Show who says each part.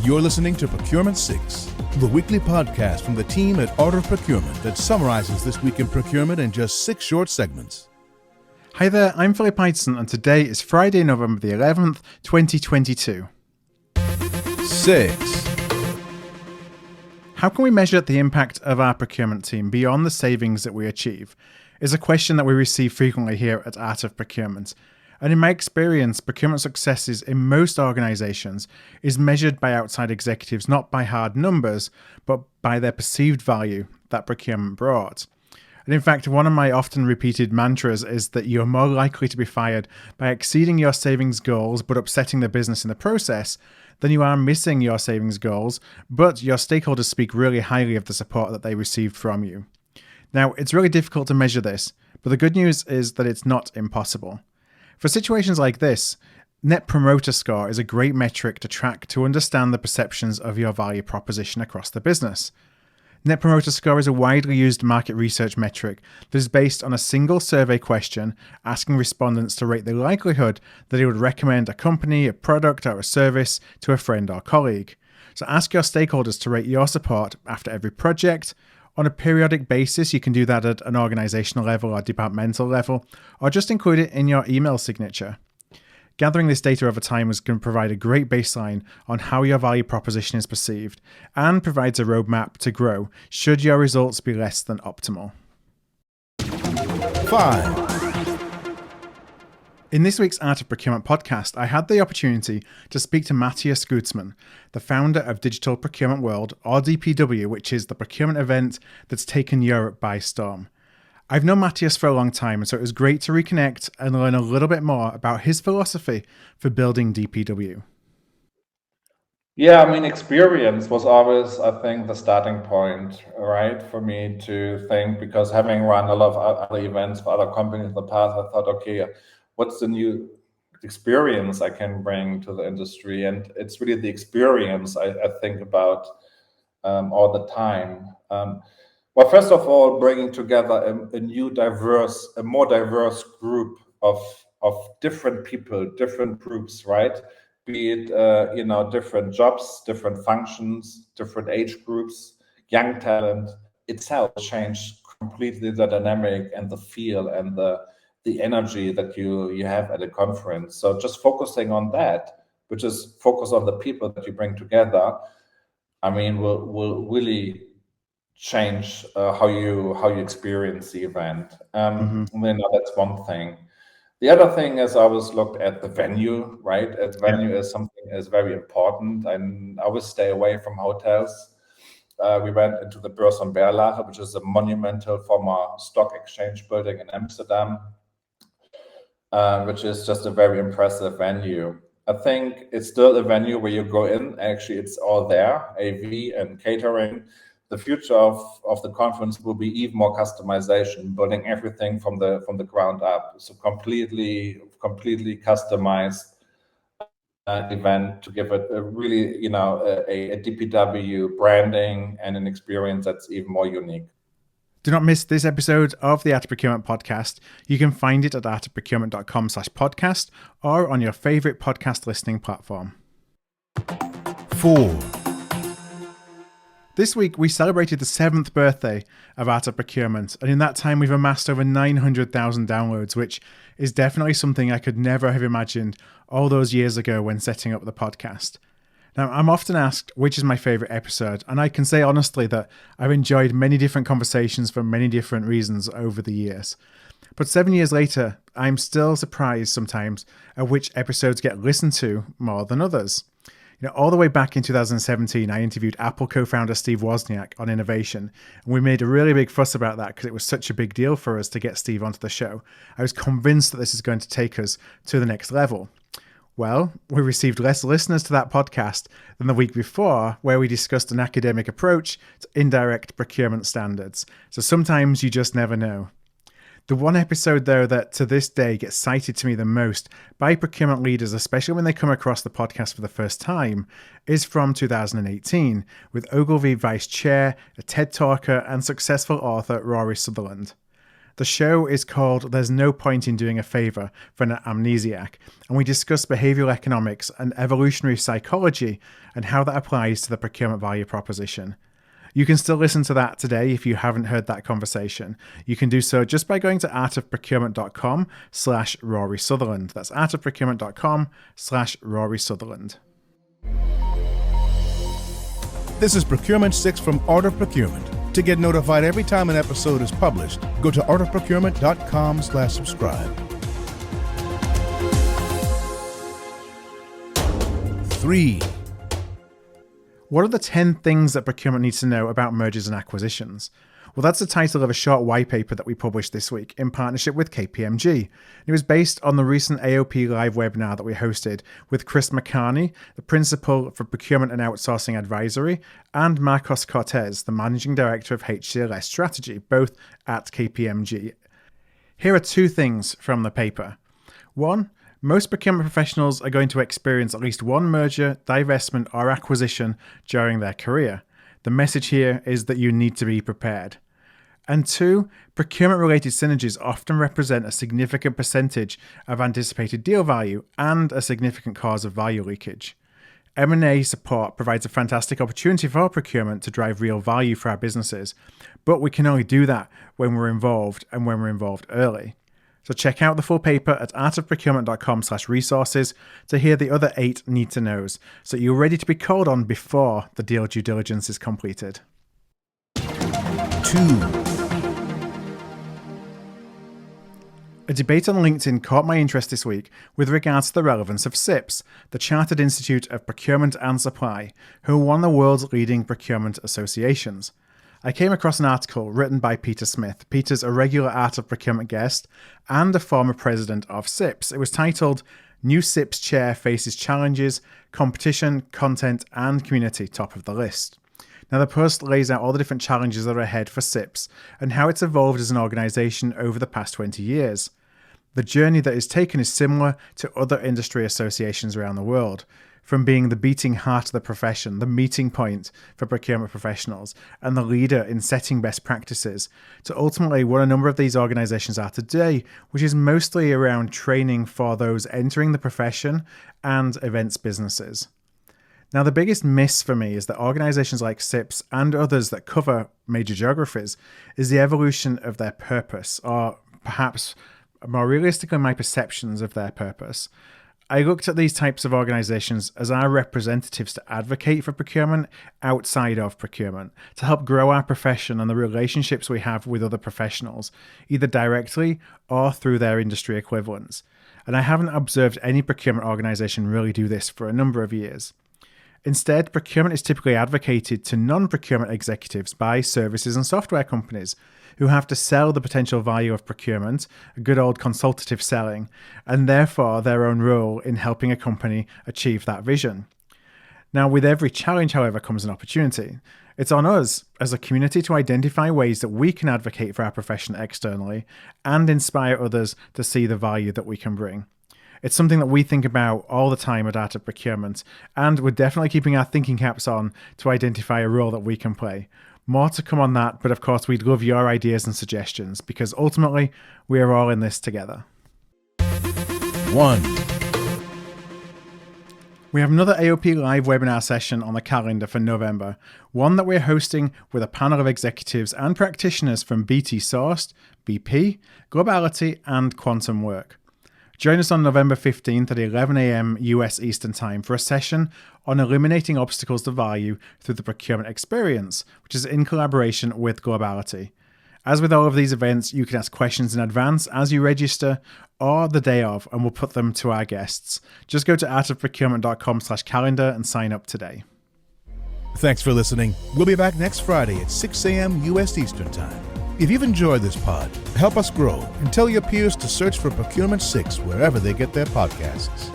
Speaker 1: You're listening to Procurement 6, the weekly podcast from the team at Art of Procurement that summarizes this week in procurement in just 6 short segments.
Speaker 2: Hi there, I'm Philip Ideson, and today is Friday, November the 11th, 2022.
Speaker 1: 6.
Speaker 2: How can we measure the impact of our procurement team beyond the savings that we achieve? Is a question that we receive frequently here at Art of Procurement. And in my experience, procurement successes in most organisations is measured by outside executives not by hard numbers, but by their perceived value that procurement brought. And in fact, one of my often repeated mantras is that you're more likely to be fired by exceeding your savings goals but upsetting the business in the process than you are missing your savings goals, but your stakeholders speak really highly of the support that they received from you. Now, it's really difficult to measure this, but the good news is that it's not impossible. For situations like this, Net Promoter Score is a great metric to track to understand the perceptions of your value proposition across the business. Net Promoter Score is a widely used market research metric that is based on a single survey question asking respondents to rate the likelihood that they would recommend a company, a product, or a service to a friend or colleague. So ask your stakeholders to rate your support after every project. On a periodic basis, you can do that at an organizational level or departmental level, or just include it in your email signature. Gathering this data over time is going to provide a great baseline on how your value proposition is perceived and provides a roadmap to grow should your results be less than optimal.
Speaker 1: 5.
Speaker 2: In this week's Art of Procurement podcast, I had the opportunity to speak to Matthias Gutzmann, the founder of Digital Procurement World, or DPW, which is the procurement event that's taken Europe by storm. I've known Matthias for a long time, and so it was great to reconnect and learn a little bit more about his philosophy for building DPW.
Speaker 3: Yeah, experience was always, I think, the starting point, right, for me to think, because having run a lot of other events for other companies in the past, I thought, okay, what's the new experience I can bring to the industry? And it's really the experience I think about all the time. Well, first of all, bringing together a more diverse group of different people, different groups, right? Be it different jobs, different functions, different age groups, young talent itself changed completely the dynamic and the feel and the energy that you have at a conference. So just focusing on that, which is focus on the people that you bring together, will really change how you experience the event. That's one thing. The other thing is I always looked at the venue, right? The venue is something that is very important, and I always stay away from hotels. We went into the Beurs am Berlage, which is a monumental former stock exchange building in Amsterdam, which is just a very impressive venue. I think it's still a venue where you go in, actually it's all there, AV and catering. The future of the conference will be even more customization, building everything from the ground up. So completely customized event to give it a really, a DPW branding and an experience that's even more unique.
Speaker 2: Do not miss this episode of the Art of Procurement podcast. You can find it at artofprocurement.com/podcast or on your favorite podcast listening platform.
Speaker 1: 4.
Speaker 2: This week, we celebrated the 7th birthday of Art of Procurement, and in that time, we've amassed over 900,000 downloads, which is definitely something I could never have imagined all those years ago when setting up the podcast. Now, I'm often asked which is my favourite episode, and I can say honestly that I've enjoyed many different conversations for many different reasons over the years. But 7 years later, I'm still surprised sometimes at which episodes get listened to more than others. All the way back in 2017, I interviewed Apple co-founder Steve Wozniak on innovation, and we made a really big fuss about that because it was such a big deal for us to get Steve onto the show. I was convinced that this is going to take us to the next level. Well, we received less listeners to that podcast than the week before, where we discussed an academic approach to indirect procurement standards. So sometimes you just never know. The one episode, though, that to this day gets cited to me the most by procurement leaders, especially when they come across the podcast for the first time, is from 2018 with Ogilvy Vice Chair, a TED Talker, and successful author Rory Sutherland. The show is called There's No Point in Doing a Favor for an Amnesiac, and we discuss behavioral economics and evolutionary psychology and how that applies to the procurement value proposition. You can still listen to that today if you haven't heard that conversation. You can do so just by going to artofprocurement.com/Rory Sutherland. That's artofprocurement.com/Rory Sutherland.
Speaker 1: This is Procurement 6 from Art of Procurement. To get notified every time an episode is published, go to artofprocurement.com/subscribe. 3.
Speaker 2: What are the 10 things that procurement needs to know about mergers and acquisitions? Well, that's the title of a short white paper that we published this week in partnership with KPMG. It was based on the recent AOP live webinar that we hosted with Chris McCarney, the Principal for Procurement and Outsourcing Advisory, and Marcos Cortez, the Managing Director of HCLS Strategy, both at KPMG. Here are 2 things from the paper. 1. Most procurement professionals are going to experience at least one merger, divestment, or acquisition during their career. The message here is that you need to be prepared. And 2, procurement-related synergies often represent a significant percentage of anticipated deal value and a significant cause of value leakage. M&A support provides a fantastic opportunity for procurement to drive real value for our businesses, but we can only do that when we're involved and when we're involved early. So check out the full paper at artofprocurement.com/resources to hear the other 8 need-to-knows, so you're ready to be called on before the deal due diligence is completed.
Speaker 1: 2.
Speaker 2: A debate on LinkedIn caught my interest this week with regards to the relevance of CIPS, the Chartered Institute of Procurement and Supply, who are one of the world's leading procurement associations. I came across an article written by Peter Smith. Peter's a regular Art of Procurement guest and a former president of CIPS. It was titled, New CIPS Chair Faces Challenges, Competition, Content and Community Top of the List. Now the post lays out all the different challenges that are ahead for CIPS and how it's evolved as an organisation over the past 20 years. The journey that is taken is similar to other industry associations around the world, from being the beating heart of the profession, the meeting point for procurement professionals, and the leader in setting best practices, to ultimately what a number of these organisations are today, which is mostly around training for those entering the profession and events businesses. Now, the biggest miss for me is that organisations like CIPS and others that cover major geographies is the evolution of their purpose, or perhaps more realistically, my perceptions of their purpose. I looked at these types of organisations as our representatives to advocate for procurement outside of procurement, to help grow our profession and the relationships we have with other professionals, either directly or through their industry equivalents. And I haven't observed any procurement organisation really do this for a number of years. Instead, procurement is typically advocated to non-procurement executives by services and software companies who have to sell the potential value of procurement, good old consultative selling, and therefore their own role in helping a company achieve that vision. Now, with every challenge, however, comes an opportunity. It's on us as a community to identify ways that we can advocate for our profession externally and inspire others to see the value that we can bring. It's something that we think about all the time at Art of Procurement, and we're definitely keeping our thinking caps on to identify a role that we can play. More to come on that, but of course we'd love your ideas and suggestions, because ultimately we are all in this together.
Speaker 1: 1.
Speaker 2: We have another AOP live webinar session on the calendar for November, one that we're hosting with a panel of executives and practitioners from BT Sourced, BP, Globality and Quantum Work. Join us on November 15th at 11 a.m. US Eastern Time for a session on eliminating obstacles to value through the procurement experience, which is in collaboration with Globality. As with all of these events, you can ask questions in advance as you register or the day of, and we'll put them to our guests. Just go to artofprocurement.com/calendar and sign up today.
Speaker 1: Thanks for listening. We'll be back next Friday at 6 a.m. US Eastern Time. If you've enjoyed this pod, help us grow and tell your peers to search for Procurement 6 wherever they get their podcasts.